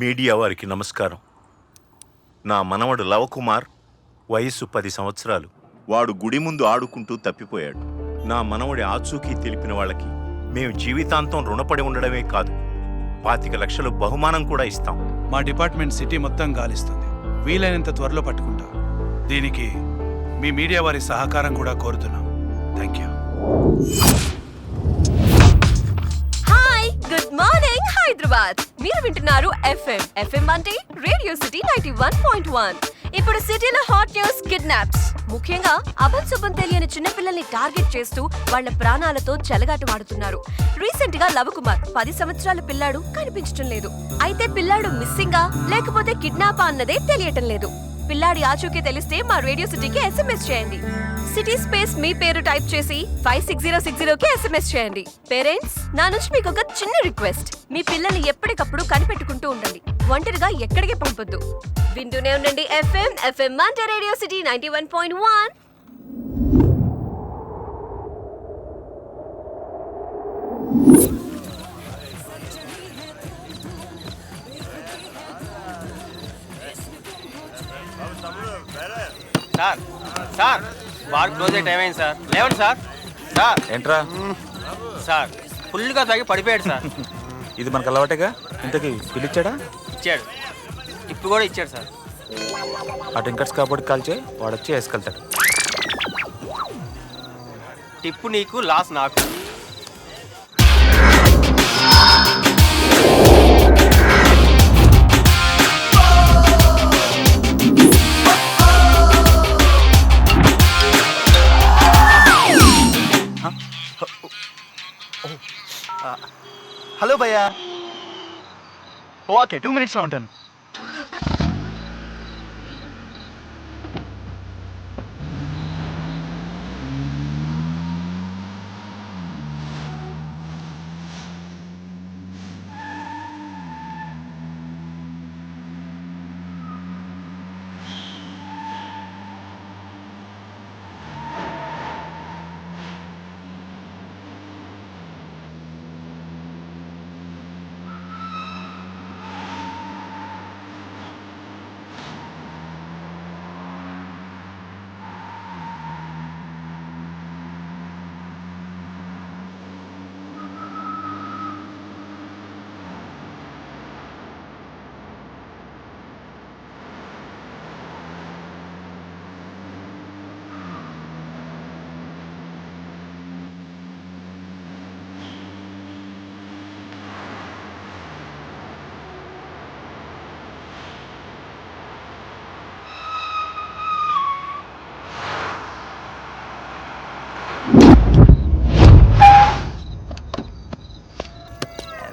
Media వారికి నమస్కారం. నా మనవడు లవకుమార్, వయస్సు 10 సంవత్సరాలు. వాడు గుడి ముందు ఆడుకుంటూ తప్పిపోయాడు. నా మనవడి ఆచూకీ తెలిపిన వాళ్ళకి మేము జీవితాంతం రుణపడి ఉండడమే కాదు, 25 లక్షలు బహుమానం కూడా ఇస్తాం. మా డిపార్ట్మెంట్ సిటీ మొత్తం గాలిస్తుంది. వీలైనంత త్వరలో పట్టుకుంటాం. దీనికి మీ మీడియా వారి సహకారం కూడా కోరుతున్నాం. Thank you. Good morning Hyderabad. మీరు వింటున్నారు ఎఫ్ఎం అంటే రేడియో సిటీ 91.1. ఇప్పుడు సిటీలో హాట్ న్యూస్ కిడ్నాప్స్. ముఖ్యంగా అభంశుభం తెలియని చిన్నపిల్లల్ని టార్గెట్ చేస్తూ వాళ్ళ ప్రాణాలతో చెలగాటమాడుతున్నారు. రీసెంట్ గా లవకుమార్ 10 సంవత్సరాల పిల్లాడు కనిపించడం లేదు. అయితే పిల్లాడు మిస్సింగా లేకపోతే కిడ్నాపా అన్నదే తెలియటం లేదు. పిల్లాడి ఆచూకీ తెలిస్తే మా రేడియో సిటీకి SMS చేయండి. సిటీ స్పేస్ మీ పేరు టైప్ చేసి 56060కి SMS చేయండి. పేరెంట్స్, నా నుంచి మీకు ఒక చిన్న రిక్వెస్ట్. మీ పిల్లల్ని ఎప్పటికప్పుడు కనిపెట్టుకుంటూ ఉండండి. ఒంటరిగా ఎక్కడికి పంపొద్దు. వింటూనే ఉండండి ఎఫ్ఎం అంటే radio city 91.1. Sir sir bar close అయ్యే టైం అయింది సార్. లేవండి సార్. సార్ ఏంట్రా సార్ ఫుల్గా తాగి పడిపోయాడు సార్. ఇది మనకు అలవాటేగా. ఇంతకీ పిలిచాడా? ఇచ్చాడు, ఇప్పుడు కూడా ఇచ్చాడు సార్. ఆ టింకర్స్ కాబట్టి కాల్ చేయి, వాడు వచ్చి వేసుకెళ్తాడు. టిప్పు నీకు, లాస్ నాకు. హలో భయ్యా. ఓకే, 2 minutes లో ఉంటాను.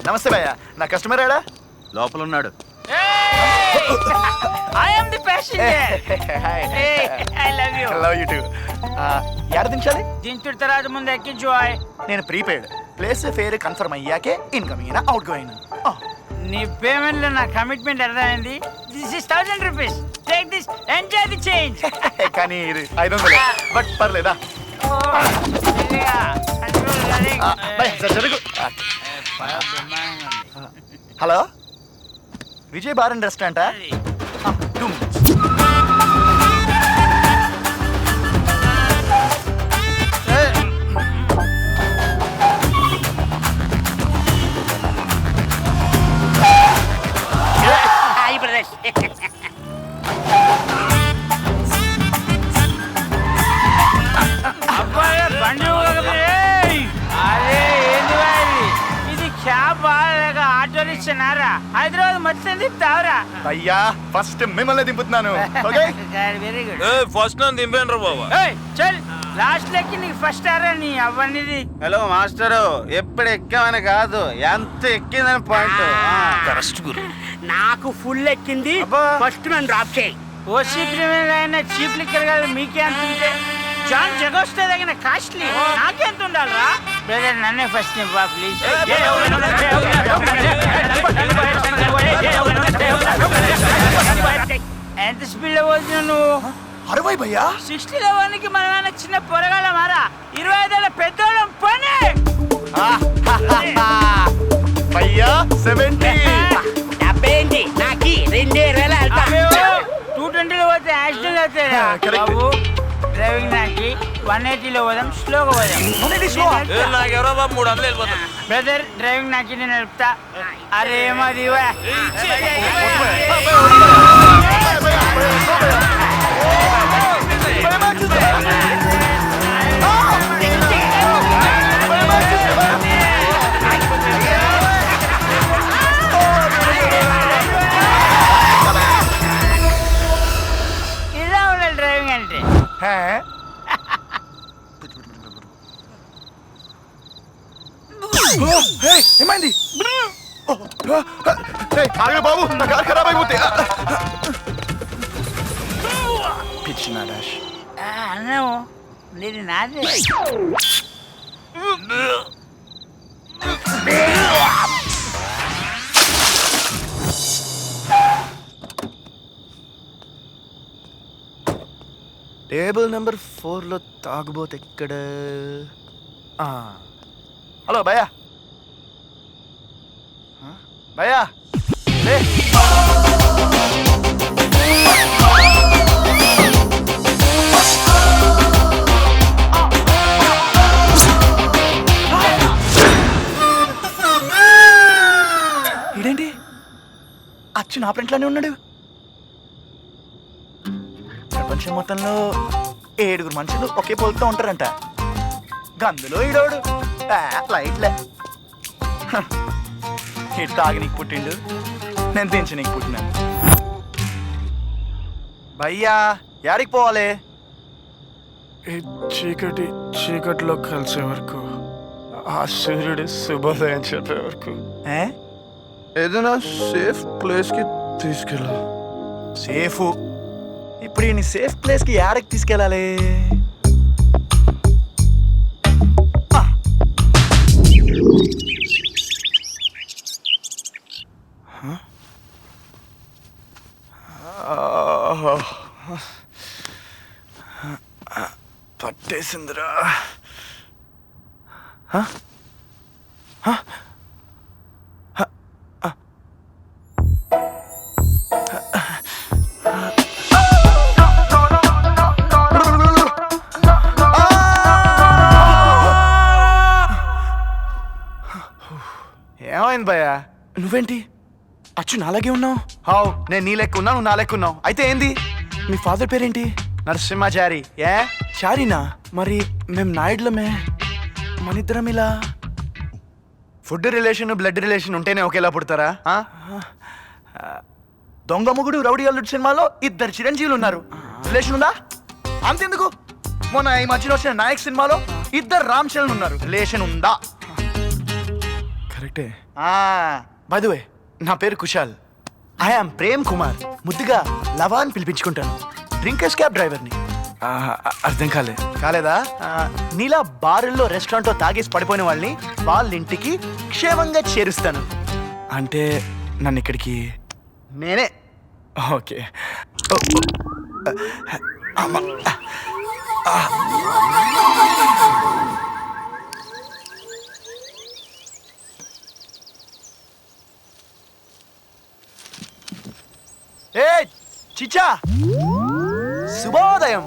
నమస్తే భయ్యా, నా కస్టమర్ ఏడా? లోపల ఉన్నాడు. I am the passenger. Hi. Hey, I love you. I love you too. ఎక్కడ దించాలి? దించుడు తర్వాత ముందు ఎక్కించు. నేను ప్రీపెయిడ్. ప్లేస్ ఫేర్ కన్ఫర్మ్ అయ్యాకే ఇన్కమింగ్ అయినా అవుట్ గోయింగ్. నీ పేమెంట్ లో నా కమిట్మెంట్ అర్థమైంది. This is 1000 rupees. Take this, enjoy the change. కానీ ఇది 500, బట్ పర్లేదా? జరుగు. హలో, విజయ్ బార్ అండ్ రెస్టారెంటా? 2 minutes. హైదరాబాద్ మొత్తం తిప్పుతావురా? అయ్యా, ఫస్ట్ మిమ్మల్ని దింపుతున్నాను. Okay, very good. ఫస్ట్ నన్ను దింపేండ్రా బాబా. చల్, లాస్ట్ లెక్కి నీకు ఫస్ట్ ఆరా నీ అవ్వనిది. హలో మాస్టరు, ఎప్పుడు ఎక్కామని కాదు, ఎంత ఎక్కిందని పాయింట్. కరెక్ట్ గురు. నాకు ఫుల్ ఎక్కింది. ఫస్ట్ నన్ను డ్రాప్ చేయి. ఓసీ ప్రీమియం అయినా చీప్ లిక్కర్ కాదు. మీకే అంత ఉంటే జాన్ జగోస్తే తగిన కాస్ట్లీ నాకెంత ఉండాలరా? బ్రదర్, నన్నే ఫస్ట్ నింపా ప్లీజ్. ఎంత స్పీడ్ లో పోతున్నా నువ్వు? 60 భయ్యా. 60లో వానికి మనమైనా చిన్న పొరగాల మారా. 25 ఏళ్ళ పెద్దోళ్ళం పని. భయ్యా 70. డబ్బేంటి? నా అయితే యాక్సిడెంట్ అవుతారా బాబు? డ్రైవింగ్ నాకు 180లో పోదాం, స్లోగా పోదాం. నాకెవరో బాబు 300 వెళ్ళిపోతాం. బ్రదర్ డ్రైవింగ్ నాకు నేను నడుపుతా. అరే ఏమది ఇలా ఉండాలి డ్రైవింగ్ అంటే. ఏమైంది ఆగే బాబు, నా కారు ఖరాబ్ అయిపోతే. పిచ్చిన డాష్. అన్నావు నేను నాదే. టేబుల్ నెంబర్ 4లో తాగుబోతు ఎక్కడ? హలో భయ్యా, భయ్యా లే. ఇదేంటి అచ్చు నా ప్రింట్లోనే ఉన్నాడు. ప్రపంచం మొత్తంలో 7 మనుషులు ఒకే పోలుతూ ఉంటారంట. గందులో ఈడోడు లైట్లే. ఇటు తాగి నీకు పుట్టిండు, నేను తెంచి నీకు పుట్టినాను. భయ్యా యాడికి పోవాలి? చీకటిలో కలిసే వరకు, ఆ సూర్యుడు శుభోదయం చెప్పే వరకు ఏదైనా సేఫ్ ప్లేస్కి తీసుకెళ్ళా. సేఫ్? ఇప్పుడు ఈ సేఫ్ ప్లేస్కి యాడకి తీసుకెళ్ళాలి? పట్టేసిందిరా. ఏమైంది భయ్యా? నువ్వేంటి అచ్చు నాలాగే ఉన్నావు? హావ్, నేను నీ లెక్క ఉన్నా, నువ్వు నా లెక్క ఉన్నావు. అయితే ఏంది? మీ ఫాదర్ పేరేంటి? నరసింహాచారి. ఏ చారీనా? మరి మేము నాయుడులమే, మనిద్దరం ఇలా. ఫుడ్ రిలేషన్, బ్లడ్ రిలేషన్ ఉంటేనే ఒకేలా పుడతారా? దొంగ మొగుడు రౌడీ అల్లుడు సినిమాలో 2 చిరంజీవులు ఉన్నారు. రిలేషన్ ఉందా? అంతెందుకు, మొన్న ఈ మధ్యలో వచ్చిన నాయక్ సినిమాలో 2 రామ్ చరణ్ ఉన్నారు. రిలేషన్ ఉందా? కరెక్టే. బై ది వే, నా పేరు కుశాల్. ఐఆమ్ ప్రేమ్ కుమార్. ముద్దుగా లవా అని పిలిపించుకుంటాను. డ్రింకర్స్ క్యాబ్ డ్రైవర్ని. అర్థం కాలేదా? నీలా బారుల్లో రెస్టారెంట్లో తాగేసి పడిపోయిన వాళ్ళని వాళ్ళ ఇంటికి క్షేమంగా చేరుస్తాను. అంటే నన్ను ఇక్కడికి నేనే. ఓకే. ఏ చిచ్చా, శుభోదయం.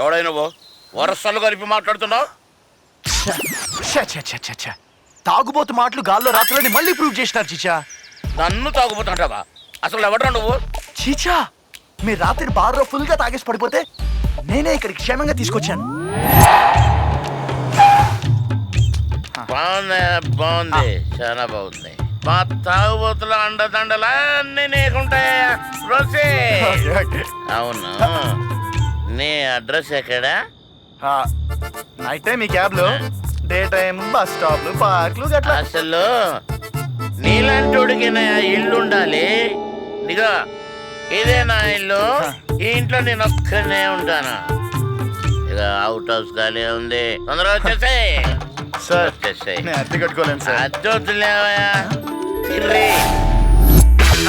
ఎవడై నువ్వు వరసలు కలిపి మాట్లాడుతున్నావు? తాగుబోతు మాటలు గాల్లో రాత్రులని మళ్ళీ ప్రూవ్ చేసినారు చిచ్చా. నన్ను తాగుపోతుంటావా? అసలు ఎవడ్రా నువ్వు? చీచా, మీరు రాత్రి బార్లో ఫుల్ గా తాగేసి పడిపోతే నేనే ఇక్కడికి క్షేమంగా తీసుకొచ్చాను. బాగుంది, చాలా బాగుంది. మా తాగుబోతుల అండదండలా అన్ని నీకుంటాయా? అవును, నీ అడ్రస్ ఎక్కడా? నైట్ టైం ఈ క్యాబ్ లో, డే టైం బస్ స్టాప్లు, పార్క్లు గట్లా. అసలు నీలాంటి నా ఇల్లు ఉండాలి. ఇదిగో ఇదే నా ఇల్లు. ఈ ఇంట్లో నేను ఒక్కనే ఉంటాను. ఇక అవుట్ హౌస్ ఖాళీ ఉంది, తొందరగా వచ్చేసాయి. సార్, నేను అద్దె కట్టుకోలేను సార్. అద్దొద్దులేవా, తిర్రి